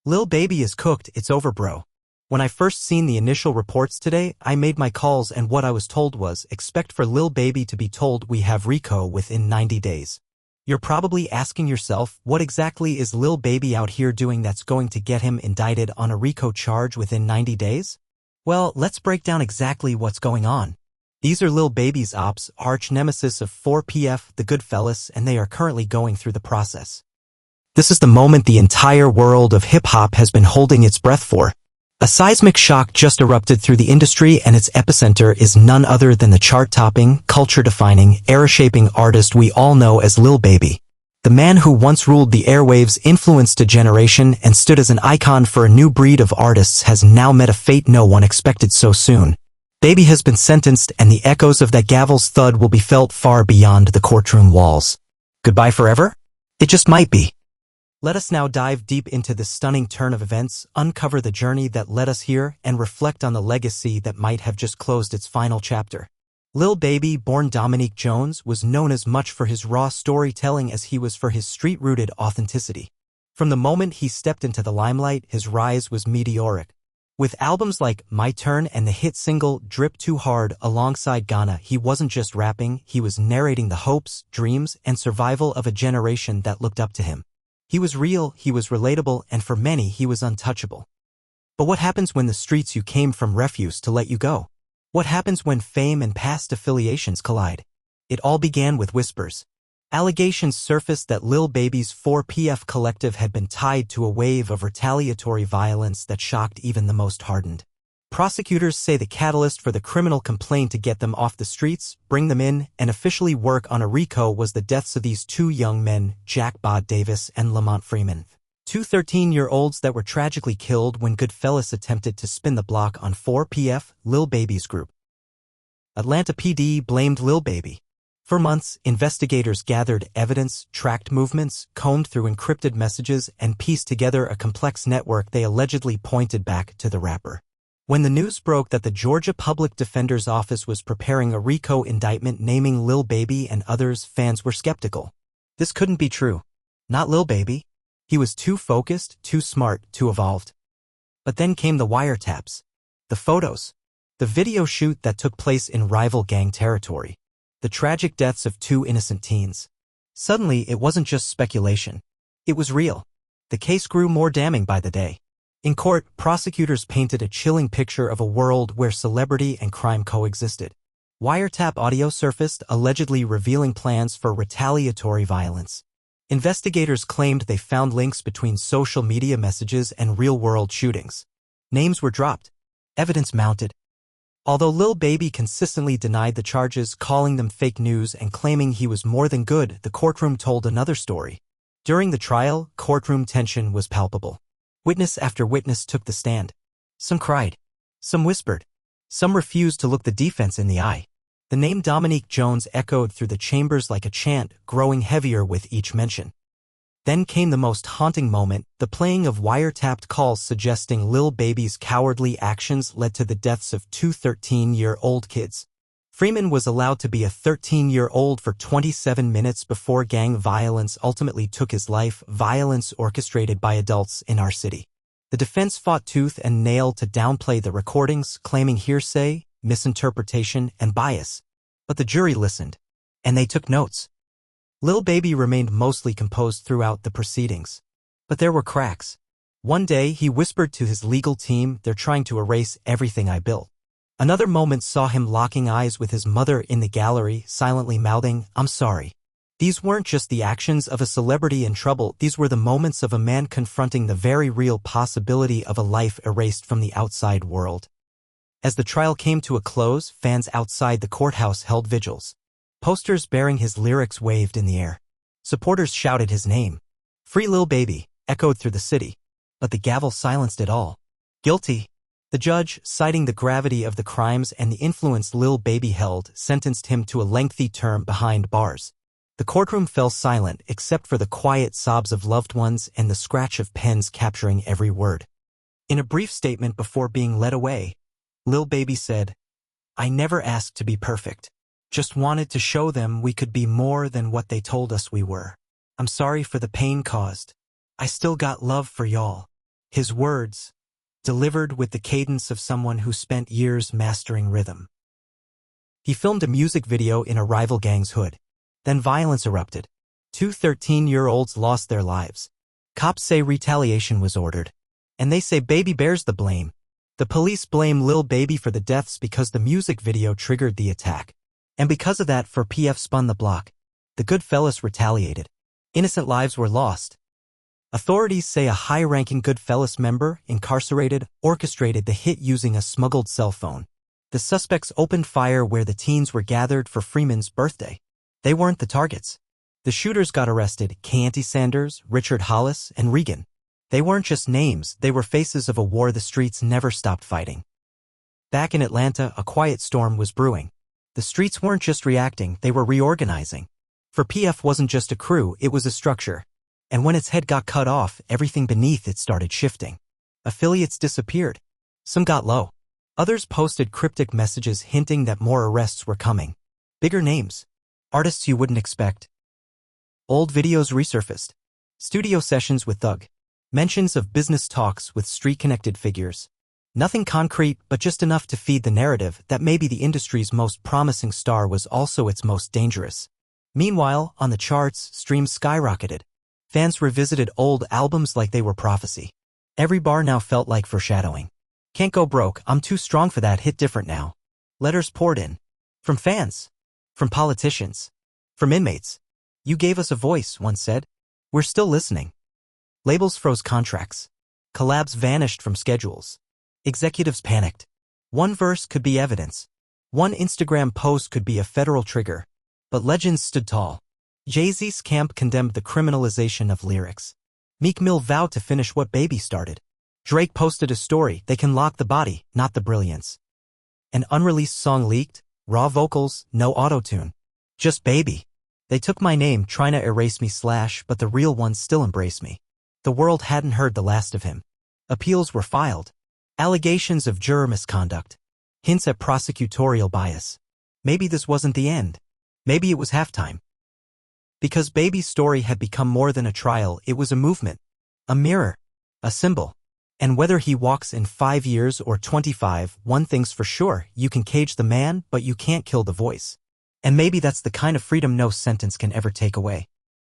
Lil Baby is cooked, it's over bro. When I first seen the initial reports today, I made my calls and what I was told was, expect for Lil Baby to be told we have RICO within 90 days. You're probably asking yourself, what exactly is Lil Baby out here doing that's going to get him indicted on a RICO charge within 90 days? Well, let's break down exactly what's going on. These are Lil Baby's ops, arch nemesis of 4PF, the Goodfellas, and they are currently going through the process. This is the moment the entire world of hip-hop has been holding its breath for. A seismic shock just erupted through the industry and its epicenter is none other than the chart-topping, culture-defining, era-shaping artist we all know as Lil Baby. The man who once ruled the airwaves, influenced a generation, and stood as an icon for a new breed of artists has now met a fate no one expected so soon. Baby has been sentenced and the echoes of that gavel's thud will be felt far beyond the courtroom walls. Goodbye forever? It just might be. Let us now dive deep into this stunning turn of events, uncover the journey that led us here, and reflect on the legacy that might have just closed its final chapter. Lil Baby, born Dominique Jones, was known as much for his raw storytelling as he was for his street-rooted authenticity. From the moment he stepped into the limelight, his rise was meteoric. With albums like My Turn and the hit single Drip Too Hard alongside Ghana, he wasn't just rapping, he was narrating the hopes, dreams, and survival of a generation that looked up to him. He was real, he was relatable, and for many he was untouchable. But what happens when the streets you came from refuse to let you go? What happens when fame and past affiliations collide? It all began with whispers. Allegations surfaced that Lil Baby's 4PF collective had been tied to a wave of retaliatory violence that shocked even the most hardened. Prosecutors say the catalyst for the criminal complaint to get them off the streets, bring them in, and officially work on a RICO was the deaths of these two young men, Jack Bod Davis and Lamont Freeman. Two 13-year-olds that were tragically killed when Goodfellas attempted to spin the block on 4PF, Lil Baby's group. Atlanta PD blamed Lil Baby. For months, investigators gathered evidence, tracked movements, combed through encrypted messages, and pieced together a complex network they allegedly pointed back to the rapper. When the news broke that the Georgia Public Defender's Office was preparing a RICO indictment naming Lil Baby and others, fans were skeptical. This couldn't be true. Not Lil Baby. He was too focused, too smart, too evolved. But then came the wiretaps. The photos. The video shoot that took place in rival gang territory. The tragic deaths of two innocent teens. Suddenly, it wasn't just speculation. It was real. The case grew more damning by the day. In court, prosecutors painted a chilling picture of a world where celebrity and crime coexisted. Wiretap audio surfaced, allegedly revealing plans for retaliatory violence. Investigators claimed they found links between social media messages and real-world shootings. Names were dropped. Evidence mounted. Although Lil Baby consistently denied the charges, calling them fake news and claiming he was more than good, the courtroom told another story. During the trial, courtroom tension was palpable. Witness after witness took the stand. Some cried. Some whispered. Some refused to look the defense in the eye. The name Dominique Jones echoed through the chambers like a chant, growing heavier with each mention. Then came the most haunting moment, the playing of wiretapped calls suggesting Lil Baby's cowardly actions led to the deaths of two 13-year-old kids. Freeman was allowed to be a 13-year-old for 27 minutes before gang violence ultimately took his life, violence orchestrated by adults in our city. The defense fought tooth and nail to downplay the recordings, claiming hearsay, misinterpretation, and bias. But the jury listened. And they took notes. Lil Baby remained mostly composed throughout the proceedings. But there were cracks. One day, he whispered to his legal team, "They're trying to erase everything I built." Another moment saw him locking eyes with his mother in the gallery, silently mouthing, "I'm sorry." These weren't just the actions of a celebrity in trouble, these were the moments of a man confronting the very real possibility of a life erased from the outside world. As the trial came to a close, fans outside the courthouse held vigils. Posters bearing his lyrics waved in the air. Supporters shouted his name. "Free Lil Baby" echoed through the city. But the gavel silenced it all. Guilty. The judge, citing the gravity of the crimes and the influence Lil Baby held, sentenced him to a lengthy term behind bars. The courtroom fell silent except for the quiet sobs of loved ones and the scratch of pens capturing every word. In a brief statement before being led away, Lil Baby said, "I never asked to be perfect. Just wanted to show them we could be more than what they told us we were. I'm sorry for the pain caused. I still got love for y'all." His words, delivered with the cadence of someone who spent years mastering rhythm. He filmed a music video in a rival gang's hood. Then violence erupted. 2 13-year-olds lost their lives. Cops say retaliation was ordered. And they say Baby bears the blame. The police blame Lil Baby for the deaths because the music video triggered the attack. And because of that, 4PF spun the block. The Goodfellas retaliated. Innocent lives were lost. Authorities say a high-ranking Goodfellas member, incarcerated, orchestrated the hit using a smuggled cell phone. The suspects opened fire where the teens were gathered for Freeman's birthday. They weren't the targets. The shooters got arrested: Canty Sanders, Richard Hollis, and Regan. They weren't just names, they were faces of a war the streets never stopped fighting. Back in Atlanta, a quiet storm was brewing. The streets weren't just reacting, they were reorganizing. 4PF wasn't just a crew, it was a structure. And when its head got cut off, everything beneath it started shifting. Affiliates disappeared. Some got low. Others posted cryptic messages hinting that more arrests were coming. Bigger names. Artists you wouldn't expect. Old videos resurfaced. Studio sessions with Thug. Mentions of business talks with street-connected figures. Nothing concrete, but just enough to feed the narrative that maybe the industry's most promising star was also its most dangerous. Meanwhile, on the charts, streams skyrocketed. Fans revisited old albums like they were prophecy. Every bar now felt like foreshadowing. Can't go broke, I'm too strong for that hit different now. Letters poured in. From fans. From politicians. From inmates. You gave us a voice, one said. We're still listening. Labels froze contracts. Collabs vanished from schedules. Executives panicked. One verse could be evidence. One Instagram post could be a federal trigger. But legends stood tall. Jay-Z's camp condemned the criminalization of lyrics. Meek Mill vowed to finish what Baby started. Drake posted a story: they can lock the body, not the brilliance. An unreleased song leaked, raw vocals, no auto-tune. Just Baby. They took my name trying to erase me / but the real ones still embrace me. The world hadn't heard the last of him. Appeals were filed. Allegations of juror misconduct. Hints at prosecutorial bias. Maybe this wasn't the end. Maybe it was halftime. Because Baby's story had become more than a trial, it was a movement. A mirror. A symbol. And whether he walks in 5 years or 25, one thing's for sure: you can cage the man, but you can't kill the voice. And maybe that's the kind of freedom no sentence can ever take away.